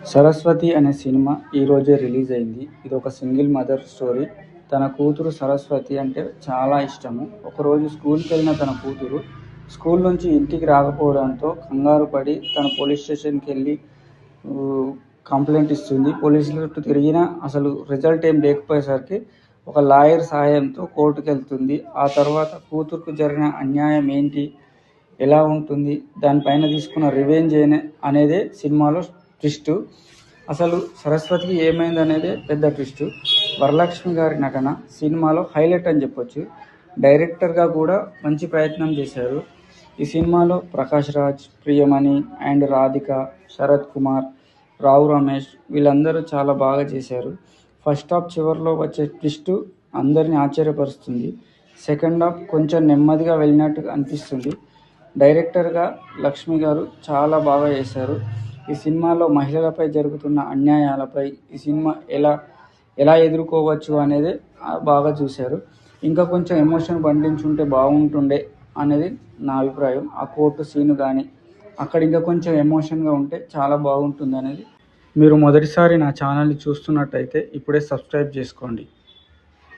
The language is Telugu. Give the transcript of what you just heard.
సరస్వతి అనే సినిమా ఈరోజే రిలీజ్ అయింది. ఇది ఒక సింగిల్ మదర్ స్టోరీ. తన కూతురు సరస్వతి అంటే చాలా ఇష్టము. ఒకరోజు స్కూల్కి వెళ్ళిన తన కూతురు స్కూల్ నుంచి ఇంటికి రాకపోవడంతో కంగారు పడి తన పోలీస్ స్టేషన్కి వెళ్ళి కంప్లైంట్ ఇస్తుంది. పోలీసుల చుట్టూ తిరిగినా అసలు రిజల్ట్ ఏం లేకపోయేసరికి ఒక లాయర్ సహాయంతో కోర్టుకు వెళ్తుంది. ఆ తర్వాత కూతురుకు జరిగిన అన్యాయం ఏంటి, ఎలా ఉంటుంది, దానిపైన తీసుకున్న రివెంజ్ అనేదే సినిమాలో ట్విస్ట్. అసలు సరస్వతికి ఏమైంది అనేదే పెద్ద ట్విస్ట్. వరలక్ష్మి గారి నటన సినిమాలో హైలైట్ అని చెప్పొచ్చు. డైరెక్టర్గా కూడా మంచి ప్రయత్నం చేశారు. ఈ సినిమాలో ప్రకాష్ రాజ్, ప్రియమణి అండ్ రాధిక, శరత్ కుమార్, రావు రమేష్ వీళ్ళందరూ చాలా బాగా చేశారు. ఫస్ట్ హాఫ్ చివరిలో వచ్చే ట్విస్ట్ అందరిని ఆశ్చర్యపరుస్తుంది. సెకండ్ హాఫ్ కొంచెం నెమ్మదిగా వెళ్ళినట్టు అనిపిస్తుంది. డైరెక్టర్గా లక్ష్మి గారు చాలా బాగా చేశారు. ఈ సినిమాలో మహిళలపై జరుగుతున్న అన్యాయాలపై ఈ సినిమా ఎలా ఎదుర్కోవచ్చు అనేది బాగా చూశారు. ఇంకా కొంచెం ఎమోషన్ పండించుంటే బాగుంటుండే అనేది నా అభిప్రాయం. ఆ కోర్టు సీన్ కానీ అక్కడ ఇంకా కొంచెం ఎమోషన్గా ఉంటే చాలా బాగుంటుంది అనేది. మీరు మొదటిసారి నా ఛానల్ని చూస్తున్నట్టయితే ఇప్పుడే సబ్స్క్రైబ్ చేసుకోండి.